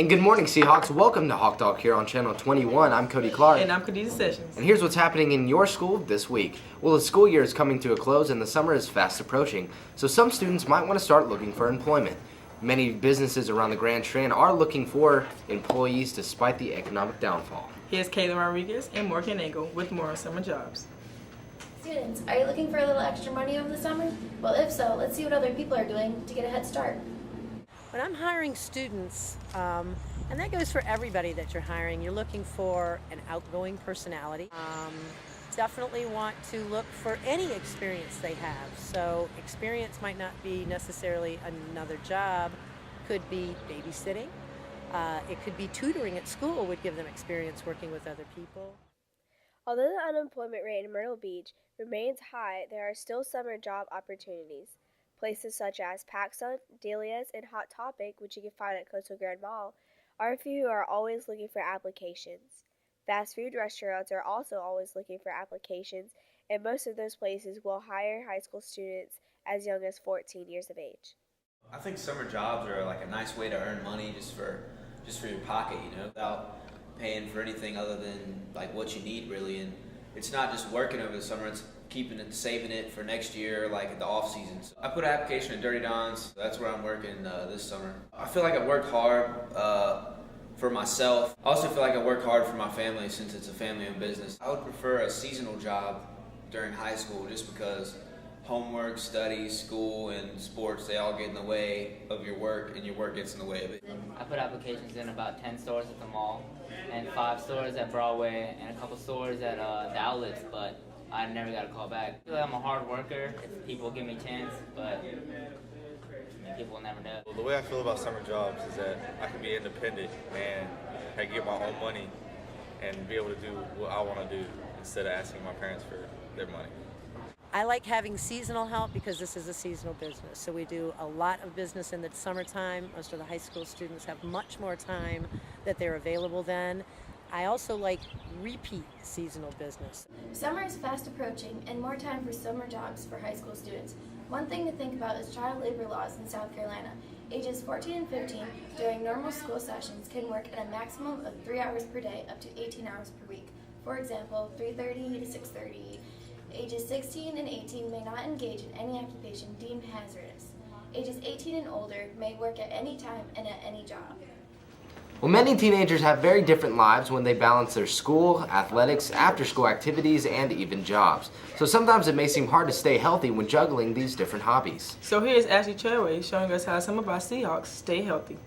Good morning, Seahawks. Welcome to Hawk Talk here on Channel 21. I'm Cody Clark. And I'm Khadijah Sessions. And here's what's happening in your school this week. Well, the school year is coming to a close and the summer is fast approaching, so some students might want to start looking for employment. Many businesses around the Grand Strand are looking for employees despite the economic downfall. Here's Kayla Rodriguez and Morgan Engel with more on summer jobs. Students, are you looking for a little extra money over the summer? Well, if so, let's see what other people are doing to get a head start. When I'm hiring students, and that goes for everybody that you're hiring, you're looking for an outgoing personality. Definitely want to look for any experience they have. So experience might not be necessarily another job, could be babysitting. It could be tutoring at school would give them experience working with other people. Although the unemployment rate in Myrtle Beach remains high, there are still summer job opportunities. Places such as PacSun, Delia's, and Hot Topic, which you can find at Coastal Grand Mall, are a few who are always looking for applications. Fast food restaurants are also always looking for applications, and most of those places will hire high school students as young as 14 years of age. I think summer jobs are like a nice way to earn money just for your pocket, without paying for anything other than like what you need really. And it's not just working over the summer, it's keeping it, saving it for next year, like the off season. So I put an application at Dirty Don's. That's where I'm working this summer. I feel like I worked hard for myself. I also feel like I work hard for my family since it's a family-owned business. I would prefer a seasonal job during high school just because homework, studies, school, and sports, they all get in the way of your work, and your work gets in the way of it. I put applications in about 10 stores at the mall, and 5 stores at Broadway, and a couple stores at the outlets, but I never got a call back. I feel like I'm a hard worker if people give me a chance, but people will never know. Well, the way I feel about summer jobs is that I can be independent and I can get my own money and be able to do what I want to do instead of asking my parents for their money. I like having seasonal help because this is a seasonal business. So we do a lot of business in the summertime. Most of the high school students have much more time that they're available then. I also like repeat seasonal business. Summer is fast approaching and more time for summer jobs for high school students. One thing to think about is child labor laws in South Carolina. Ages 14 and 15 during normal school sessions can work at a maximum of 3 hours per day up to 18 hours per week. For example, 3:30 to 6:30. Ages 16 and 18 may not engage in any occupation deemed hazardous. Ages 18 and older may work at any time and at any job. Well, many teenagers have very different lives when they balance their school, athletics, after-school activities, and even jobs. So sometimes it may seem hard to stay healthy when juggling these different hobbies. So here's Ashley Treadway showing us how some of our Seahawks stay healthy.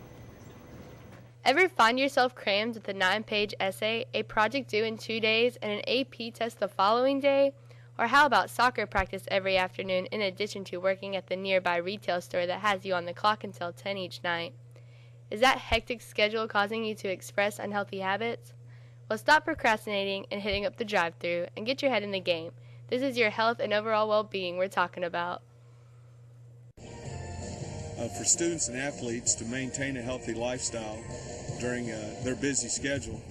Ever find yourself crammed with a 9-page essay, a project due in 2 days, and an AP test the following day? Or how about soccer practice every afternoon in addition to working at the nearby retail store that has you on the clock until 10 each night? Is that hectic schedule causing you to express unhealthy habits? Well, stop procrastinating and hitting up the drive-thru and get your head in the game. This is your health and overall well-being we're talking about. For students and athletes to maintain a healthy lifestyle during their busy schedule,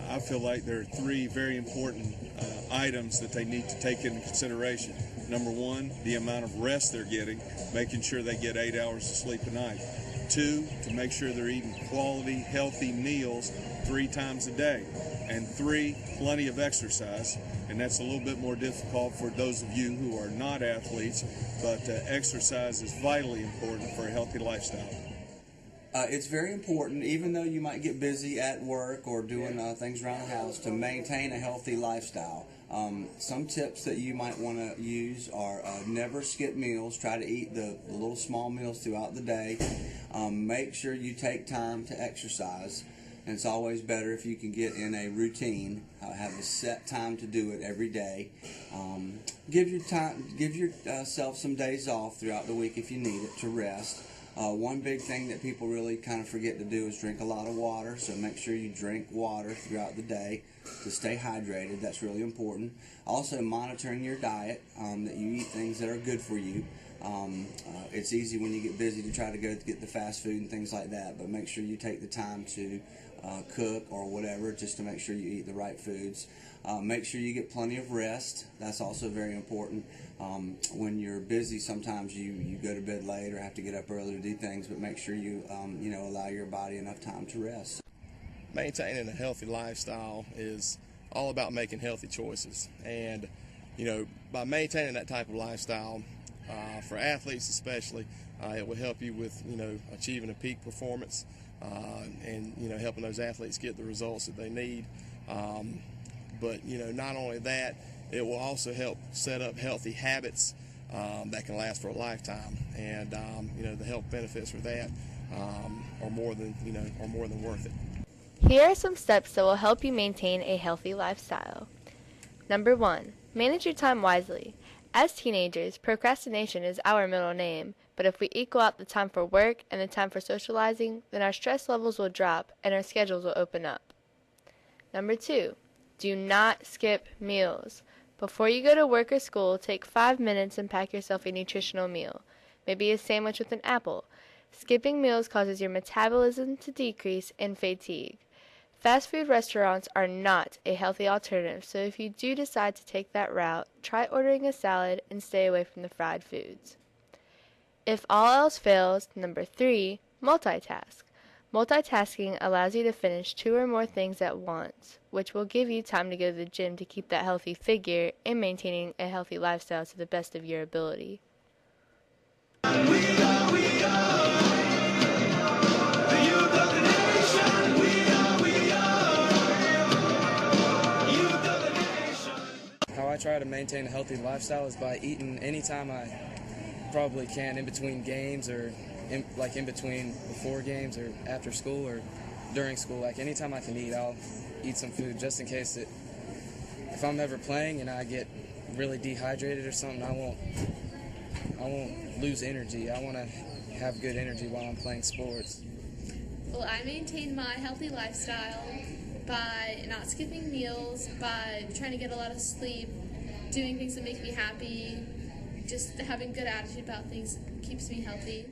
I feel like there are 3 very important items that they need to take into consideration. Number 1, the amount of rest they're getting, making sure they get 8 hours of sleep a night. 2, to make sure they're eating quality, healthy meals 3 times a day. And 3, plenty of exercise. And that's a little bit more difficult for those of you who are not athletes, but exercise is vitally important for a healthy lifestyle. It's very important, even though you might get busy at work or doing things around the house, to maintain a healthy lifestyle. Some tips that you might want to use are never skip meals. Try to eat the little small meals throughout the day. Make sure you take time to exercise. And it's always better if you can get in a routine. Have a set time to do it every day. Give yourself some days off throughout the week if you need it to rest. One big thing that people really kind of forget to do is drink a lot of water, so make sure you drink water throughout the day to stay hydrated. That's really important. Also, monitoring your diet, that you eat things that are good for you. It's easy when you get busy to try to go get the fast food and things like that, but make sure you take the time to cook or whatever, just to make sure you eat the right foods. Make sure you get plenty of rest. That's also very important. When you're busy, sometimes you go to bed late or have to get up early to do things, but make sure you allow your body enough time to rest. Maintaining a healthy lifestyle is all about making healthy choices, and by maintaining that type of lifestyle, for athletes especially, it will help you with achieving a peak performance, and helping those athletes get the results that they need. But not only that, it will also help set up healthy habits that can last for a lifetime, and the health benefits for that are more than worth it. Here are some steps that will help you maintain a healthy lifestyle. Number 1, manage your time wisely. As teenagers, procrastination is our middle name, but if we equal out the time for work and the time for socializing, then our stress levels will drop and our schedules will open up. Number 2, do not skip meals. Before you go to work or school, take 5 minutes and pack yourself a nutritional meal, maybe a sandwich with an apple. Skipping meals causes your metabolism to decrease and fatigue. Fast food restaurants are not a healthy alternative, so if you do decide to take that route, try ordering a salad and stay away from the fried foods. If all else fails, number 3, multitask. Multitasking allows you to finish 2 or more things at once, which will give you time to go to the gym to keep that healthy figure and maintaining a healthy lifestyle to the best of your ability. How I try to maintain a healthy lifestyle is by eating anytime I probably can, in between games or in between before games or after school or during school. Like anytime I can eat, I'll eat some food just in case if I'm ever playing and I get really dehydrated or something, I won't lose energy. I want to have good energy while I'm playing sports. Well, I maintain my healthy lifestyle by not skipping meals, by trying to get a lot of sleep, doing things that make me happy, just having good attitude about things keeps me healthy.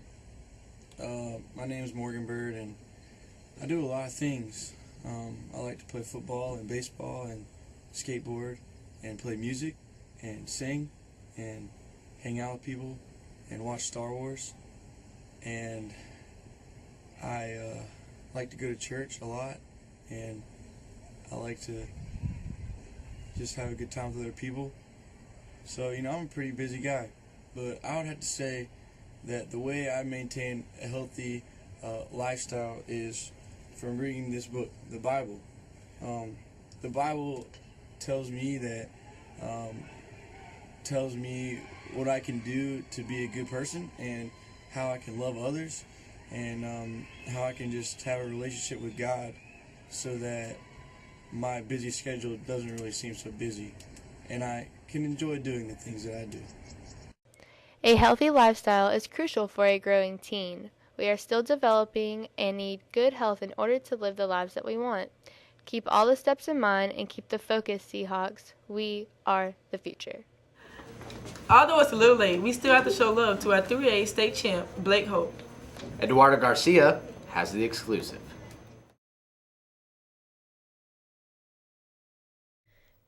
My name is Morgan Bird, and I do a lot of things. I like to play football and baseball and skateboard and play music and sing and hang out with people and watch Star Wars. And I like to go to church a lot, and I like to just have a good time with other people. So, I'm a pretty busy guy, but I would have to say that the way I maintain a healthy lifestyle is from reading this book, the Bible. The Bible tells me what I can do to be a good person and how I can love others and how I can just have a relationship with God so that my busy schedule doesn't really seem so busy and I can enjoy doing the things that I do. A healthy lifestyle is crucial for a growing teen. We are still developing and need good health in order to live the lives that we want. Keep all the steps in mind and keep the focus, Seahawks. We are the future. Although it's a little late, we still have to show love to our 3A state champ, Blake Hope. Eduardo Garcia has the exclusive.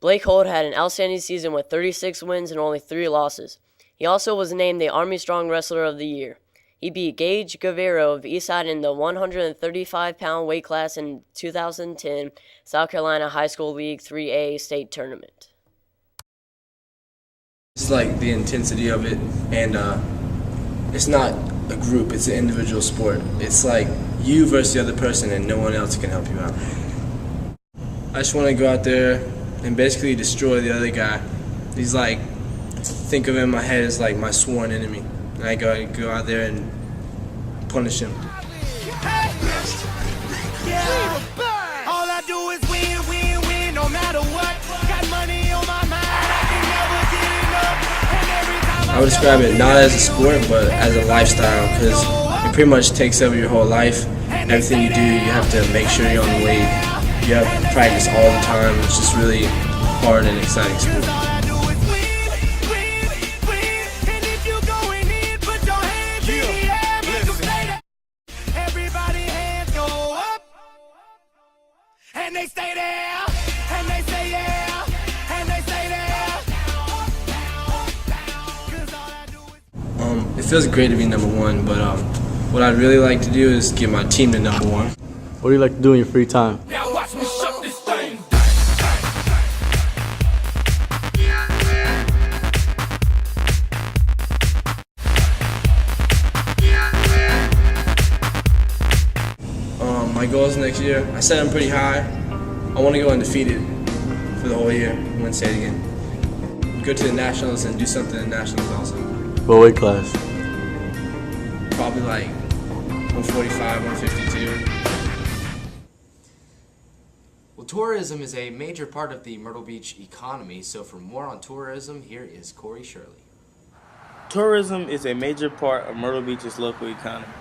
Blake Holt had an outstanding season with 36 wins and only 3 losses. He also was named the Army Strong Wrestler of the Year. He beat Gage Guevara of Eastside in the 135-pound weight class in 2010 South Carolina High School League 3A state tournament. It's like the intensity of it, and it's not a group, it's an individual sport. It's like you versus the other person and no one else can help you out. I just want to go out there and basically destroy the other guy. He's like, think of him in my head as like my sworn enemy. And I go out there and punish him. All I do is win, win, win, no matter what. Got money on my mind, I can never get enough. And every time I would describe it not as a sport, but as a lifestyle, because it pretty much takes over your whole life. Everything you do, you have to make sure you're on the weight. You have to practice all the time. It's just really hard and exciting sport. feels great to be number one, but what I'd really like to do is get my team to number one. What do you like to do in your free time? Now watch me shut this thing. My goals next year, I set them pretty high. I want to go undefeated for the whole year, win state again. Go to the Nationals and do something in the Nationals also. What weight class? Probably like 145, 152. Well, tourism is a major part of the Myrtle Beach economy, so for more on tourism, here is Corey Shirley. Tourism is a major part of Myrtle Beach's local economy.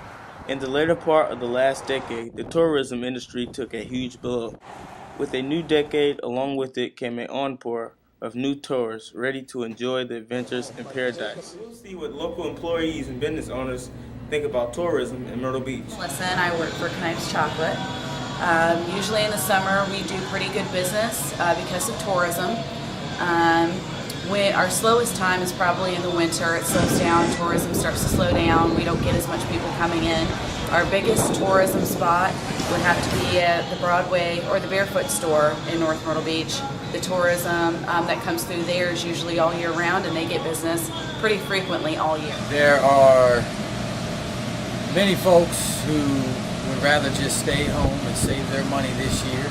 In the later part of the last decade, the tourism industry took a huge blow. With a new decade, along with it came an encore of new tourists ready to enjoy the adventures in paradise. We'll see what local employees and business owners think about tourism in Myrtle Beach. Listen, I work for Knife's Chocolate. Usually in the summer we do pretty good business because of tourism. When our slowest time is probably in the winter. It slows down, tourism starts to slow down, we don't get as much people coming in. Our biggest tourism spot would have to be at the Broadway or the Barefoot store in North Myrtle Beach. The tourism that comes through there is usually all year round, and they get business pretty frequently all year. There are many folks who would rather just stay home and save their money this year.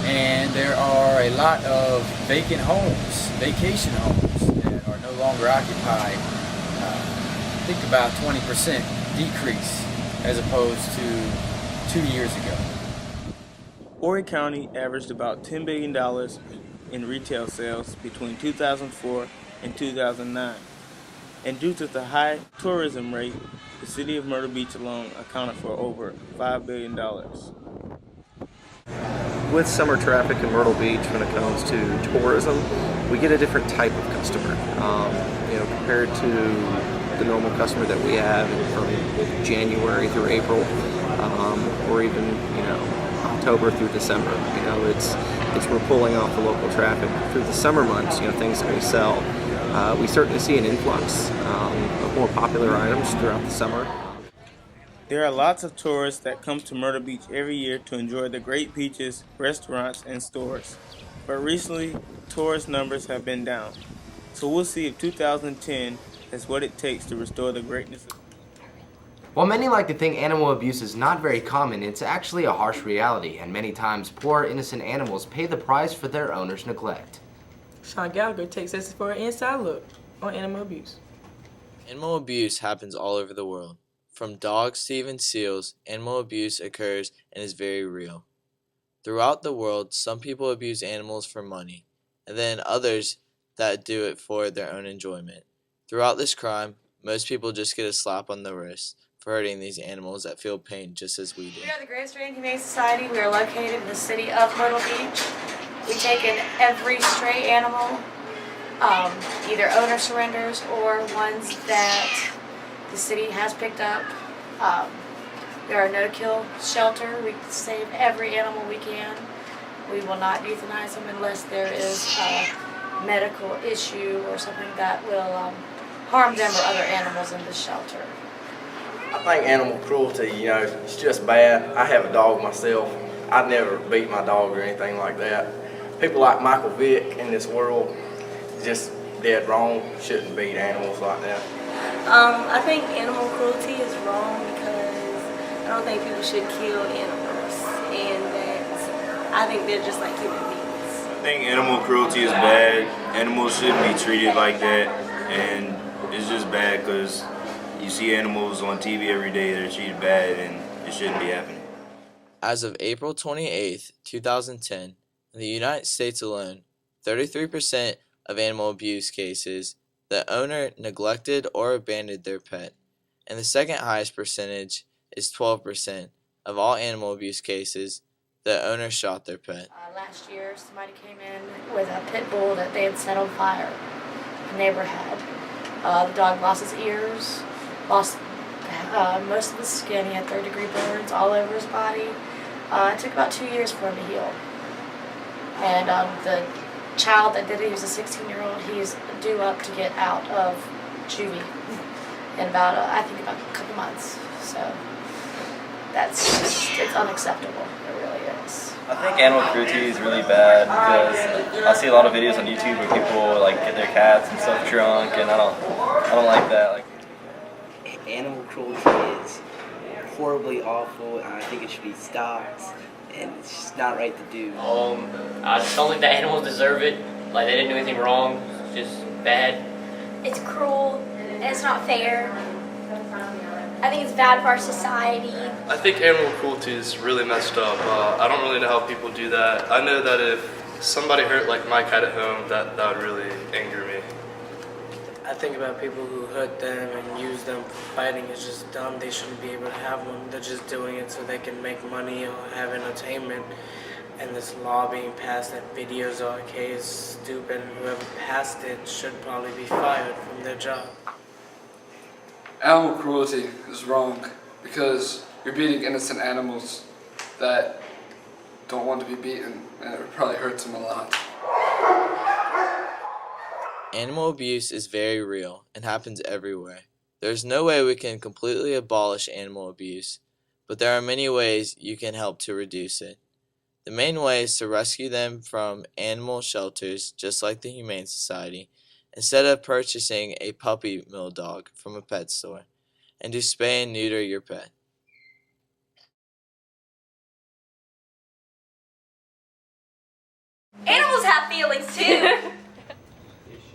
And there are a lot of vacant homes, vacation homes, that are no longer occupied. I think about 20% decrease as opposed to 2 years ago. Horry County averaged about $10 billion in retail sales between 2004 and 2009. And due to the high tourism rate, the city of Myrtle Beach alone accounted for over $5 billion. With summer traffic in Myrtle Beach when it comes to tourism, we get a different type of customer. Compared to the normal customer that we have from January through April, or even October through December. It's we're pulling off the local traffic through the summer months. Things that we sell, we certainly see an influx of more popular items throughout the summer. There are lots of tourists that come to Myrtle Beach every year to enjoy the great beaches, restaurants, and stores. But recently, tourist numbers have been down. So we'll see if 2010 is what it takes to restore the greatness of. While many like to think animal abuse is not very common, it's actually a harsh reality, and many times poor, innocent animals pay the price for their owner's neglect. Sean Gallagher takes us for an inside look on animal abuse. Animal abuse happens all over the world. From dogs to even seals, animal abuse occurs and is very real. Throughout the world, some people abuse animals for money, and then others that do it for their own enjoyment. Throughout this crime, most people just get a slap on the wrist for hurting these animals that feel pain just as we do. We are the Grand Strand Humane Society. We are located in the city of Myrtle Beach. We take in every stray animal, either owner surrenders or ones that the city has picked up. There are no-kill shelter. We save every animal we can. We will not euthanize them unless there is a medical issue or something that will harm them or other animals in the shelter. I think animal cruelty, it's just bad. I have a dog myself. I'd never beat my dog or anything like that. People like Michael Vick in this world, just dead wrong, shouldn't beat animals like that. I think animal cruelty is wrong because I don't think people should kill animals, and that I think they're just like human beings. I think animal cruelty is bad. Animals shouldn't be treated like that, and it's just bad because you see animals on TV every day that are treated bad, and it shouldn't be happening. As of April 28, 2010, in the United States alone, 33% of animal abuse cases, the owner neglected or abandoned their pet, and the second highest percentage is 12% of all animal abuse cases, the owner shot their pet. Last year, somebody came in with a pit bull that they had set on fire. A neighbor had. The dog lost his ears, lost most of his skin. He had third-degree burns all over his body. It took about 2 years for him to heal. And the child that did it, he was a 16-year-old. He's due up to get out of juvie. in about a couple months. So it's unacceptable. It really is. I think animal cruelty is really bad because I see a lot of videos on YouTube where people like get their cats and stuff drunk, and I don't like that. Like, animal cruelty is horribly awful, and I think it should be stopped, and it's just not right to do. I just don't think the animals deserve it. Like, they didn't do anything wrong. It's just bad. It's cruel and it's not fair. I think it's bad for our society. I think animal cruelty is really messed up. I don't really know how people do that. I know that if somebody hurt like my cat at home, that would really anger me. I think about people who hurt them and use them for fighting is just dumb. They shouldn't be able to have one. They're just doing it so they can make money or have entertainment. And this law being passed that videos are okay is stupid, and whoever passed it should probably be fired from their job. Animal cruelty is wrong because you're beating innocent animals that don't want to be beaten, and it probably hurts them a lot. Animal abuse is very real and happens everywhere. There's no way we can completely abolish animal abuse, but there are many ways you can help to reduce it. The main way is to rescue them from animal shelters, just like the Humane Society, instead of purchasing a puppy mill dog from a pet store, and to spay and neuter your pet. Animals have feelings too.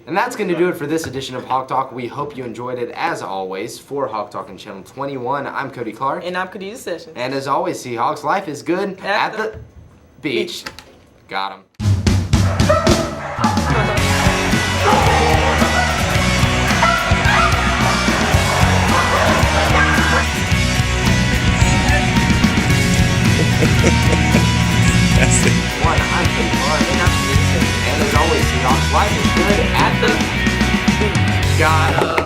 And that's going to do it for this edition of Hawk Talk. We hope you enjoyed it as always. For Hawk Talk and Channel 21, I'm Cody Clark. And I'm Khadijah Sessions. And as always, Seahawks, life is good at the beach. Got him. That's it. One, I'm Cody Clark. And I'm Khadijah Sessions. And as always, Seahawks, life is good at the beach. Got him.